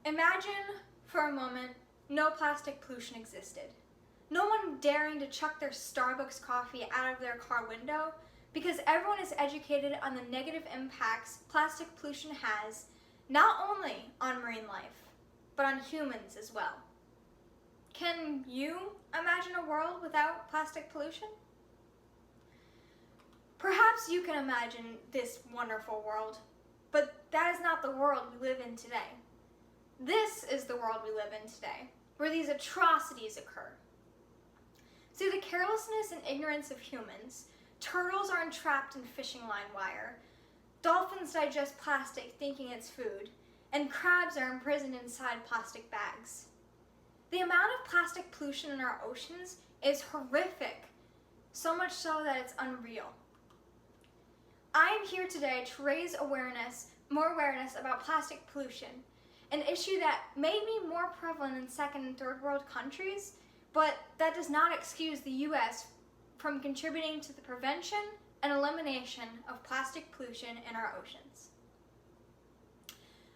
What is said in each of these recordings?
Imagine for a moment no plastic pollution existed. No one daring to chuck their Starbucks coffee out of their car window because everyone is educated on the negative impacts plastic pollution has not only on marine life, but on humans as well. Can you imagine a world without plastic pollution? Perhaps you can imagine this wonderful world, but that is not the world we live in today. This is the world we live in today, where these atrocities occur. Through the carelessness and ignorance of humans, turtles are entrapped in fishing line wire, dolphins digest plastic thinking it's food, and crabs are imprisoned inside plastic bags. The amount of plastic pollution in our oceans is horrific, so much so that it's unreal. I am here today to raise more awareness about plastic pollution, an issue that may be more prevalent in second and third world countries, but that does not excuse the U.S. from contributing to the prevention and elimination of plastic pollution in our oceans.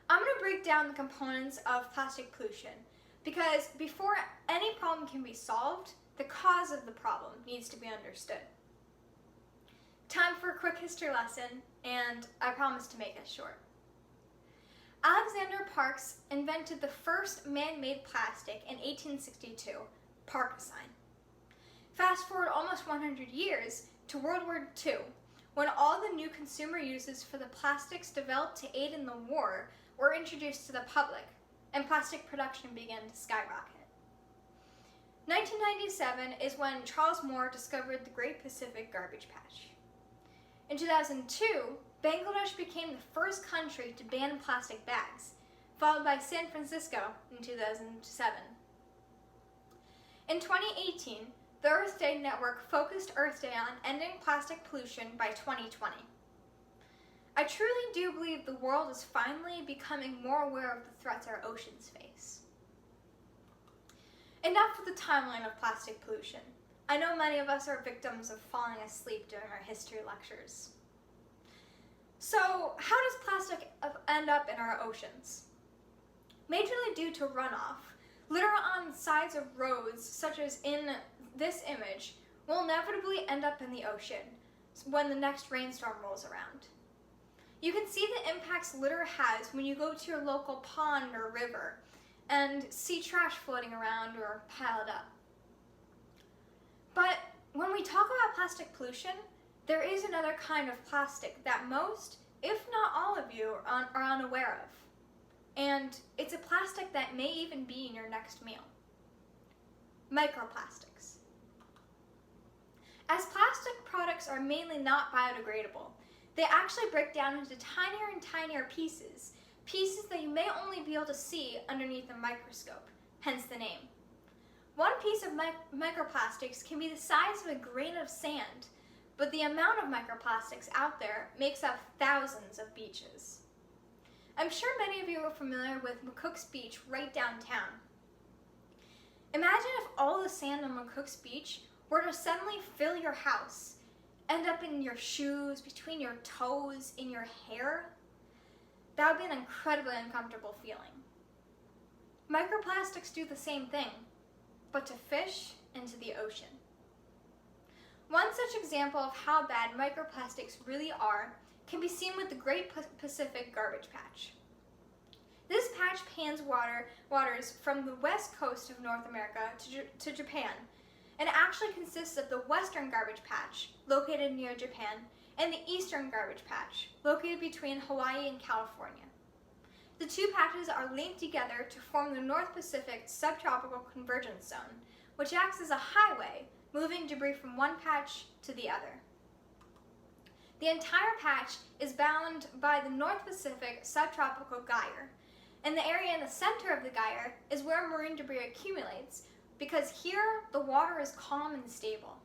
I'm going to break down the components of plastic pollution because before any problem can be solved, the cause of the problem needs to be understood. Time for a quick history lesson, and I promise to make it short. Alexander Parks invented the first man-made plastic in 1862, Parkasine. Fast forward almost 100 years to World War II, when all the new consumer uses for the plastics developed to aid in the war were introduced to the public, and plastic production began to skyrocket. 1997 is when Charles Moore discovered the Great Pacific Garbage Patch. In 2002, Bangladesh became the first country to ban plastic bags, followed by San Francisco in 2007. In 2018, the Earth Day Network focused Earth Day on ending plastic pollution by 2020. I truly do believe the world is finally becoming more aware of the threats our oceans face. Enough with the timeline of plastic pollution. I know many of us are victims of falling asleep during our history lectures. So, how does plastic end up in our oceans? Majorly due to runoff, litter on sides of roads, such as in this image, will inevitably end up in the ocean when the next rainstorm rolls around. You can see the impacts litter has when you go to your local pond or river and see trash floating around or piled up. But when we talk about plastic pollution, there is another kind of plastic that most, if not all of you, are unaware of. And it's a plastic that may even be in your next meal. Microplastics. As plastic products are mainly not biodegradable, they actually break down into tinier and tinier pieces that you may only be able to see underneath a microscope, hence the name. One piece of microplastics can be the size of a grain of sand, but the amount of microplastics out there makes up thousands of beaches. I'm sure many of you are familiar with McCook's Beach right downtown. Imagine if all the sand on McCook's Beach were to suddenly fill your house, end up in your shoes, between your toes, in your hair. That would be an incredibly uncomfortable feeling. Microplastics do the same thing, but to fish and to the ocean. One such example of how bad microplastics really are can be seen with the Great Pacific Garbage Patch. This patch pans waters from the west coast of North America to Japan, and actually consists of the Western Garbage Patch, located near Japan, and the Eastern Garbage Patch, located between Hawaii and California. The two patches are linked together to form the North Pacific Subtropical Convergence Zone, which acts as a highway, moving debris from one patch to the other. The entire patch is bound by the North Pacific Subtropical Gyre, and the area in the center of the gyre is where marine debris accumulates, because here the water is calm and stable.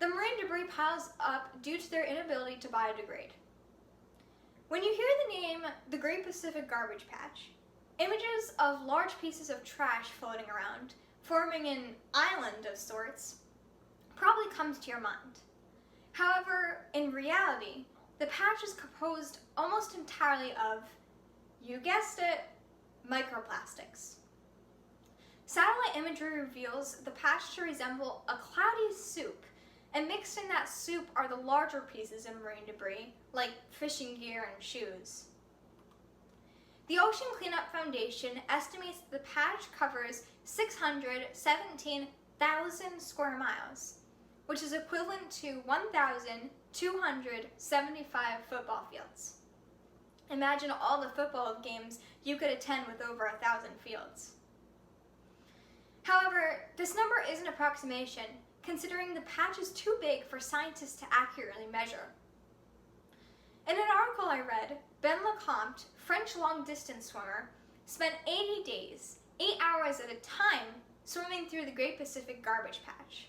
The marine debris piles up due to their inability to biodegrade. When you hear the name the Great Pacific Garbage Patch, images of large pieces of trash floating around, forming an island of sorts, probably comes to your mind. However, in reality, the patch is composed almost entirely of, you guessed it, microplastics. Satellite imagery reveals the patch to resemble a cloudy soup, and mixed in that soup are the larger pieces of marine debris, like fishing gear and shoes. The Ocean Cleanup Foundation estimates that the patch covers 617,000 square miles, which is equivalent to 1,275 football fields. Imagine all the football games you could attend with over 1,000 fields. However, this number is an approximation, considering the patch is too big for scientists to accurately measure. In an article I read, Ben Lecomte, French long-distance swimmer, spent 80 days, 8 hours at a time, swimming through the Great Pacific Garbage Patch.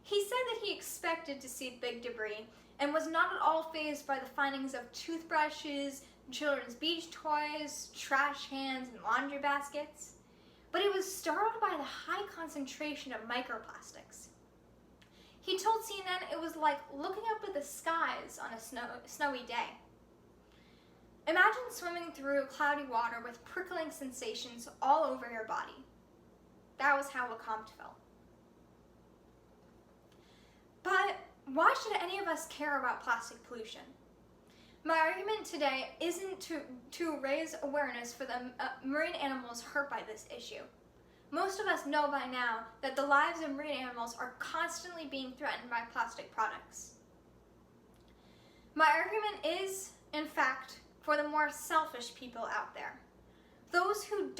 He said that he expected to see big debris and was not at all fazed by the findings of toothbrushes, children's beach toys, trash cans, and laundry baskets, but he was startled by the high concentration of microplastics. He told CNN it was like looking up at the skies on a snowy day. Imagine swimming through cloudy water with prickling sensations all over your body. That was how Lecomte felt. But why should any of us care about plastic pollution? My argument today isn't to raise awareness for the marine animals hurt by this issue. Most of us know by now that the lives of marine animals are constantly being threatened by plastic products. My argument is, in fact, for the more selfish people out there. Those who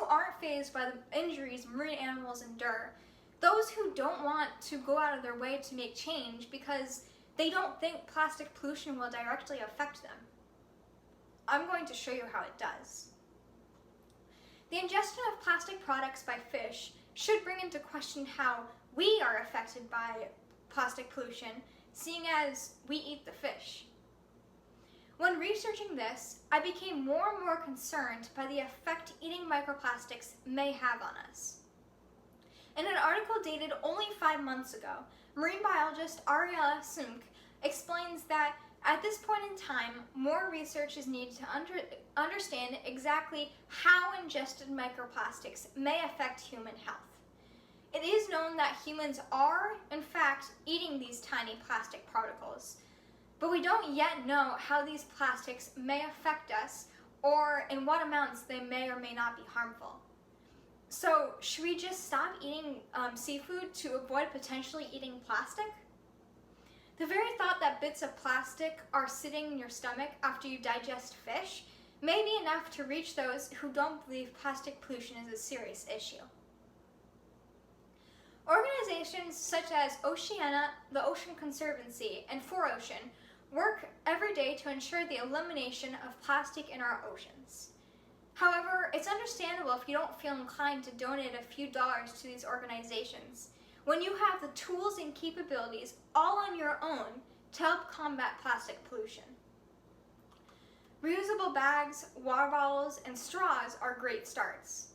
aren't fazed by the injuries marine animals endure. Those who don't want to go out of their way to make change because they don't think plastic pollution will directly affect them. I'm going to show you how it does. The ingestion of plastic products by fish should bring into question how we are affected by plastic pollution, seeing as we eat the fish. When researching this, I became more and more concerned by the effect eating microplastics may have on us. In an article dated only 5 months ago, marine biologist Ariella Sunk explains that at this point in time, more research is needed to understand exactly how ingested microplastics may affect human health. It is known that humans are, in fact, eating these tiny plastic particles, but we don't yet know how these plastics may affect us or in what amounts they may or may not be harmful. So, should we just stop eating seafood to avoid potentially eating plastic? The very thought that bits of plastic are sitting in your stomach after you digest fish may be enough to reach those who don't believe plastic pollution is a serious issue. Organizations such as Oceana, the Ocean Conservancy, and 4Ocean work every day to ensure the elimination of plastic in our oceans. However, it's understandable if you don't feel inclined to donate a few dollars to these organizations when you have the tools and capabilities all on your own to help combat plastic pollution. Reusable bags, water bottles, and straws are great starts.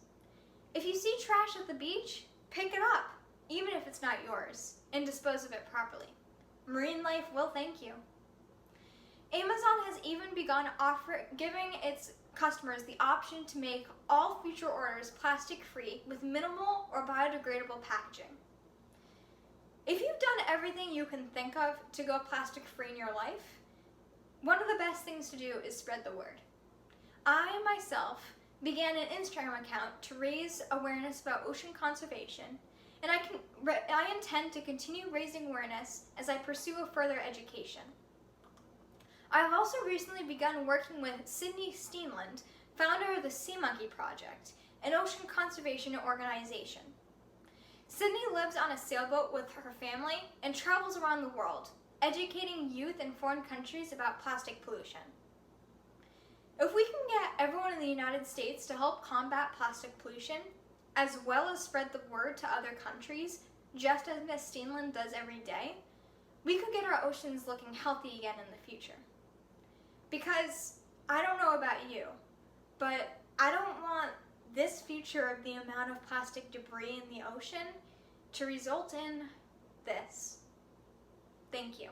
If you see trash at the beach, pick it up, even if it's not yours, and dispose of it properly. Marine life will thank you. Amazon has even begun giving its customers the option to make all future orders plastic-free with minimal or biodegradable packaging. If you've done everything you can think of to go plastic-free in your life, one of the best things to do is spread the word. I myself began an Instagram account to raise awareness about ocean conservation, and I intend to continue raising awareness as I pursue a further education. I have also recently begun working with Sydney Steenland, founder of the Sea Monkey Project, an ocean conservation organization. Sydney lives on a sailboat with her family and travels around the world, educating youth in foreign countries about plastic pollution. If we can get everyone in the United States to help combat plastic pollution, as well as spread the word to other countries, just as Ms. Steenland does every day, we could get our oceans looking healthy again in the future. Because I don't know about you, but I don't want this future of the amount of plastic debris in the ocean to result in this. Thank you.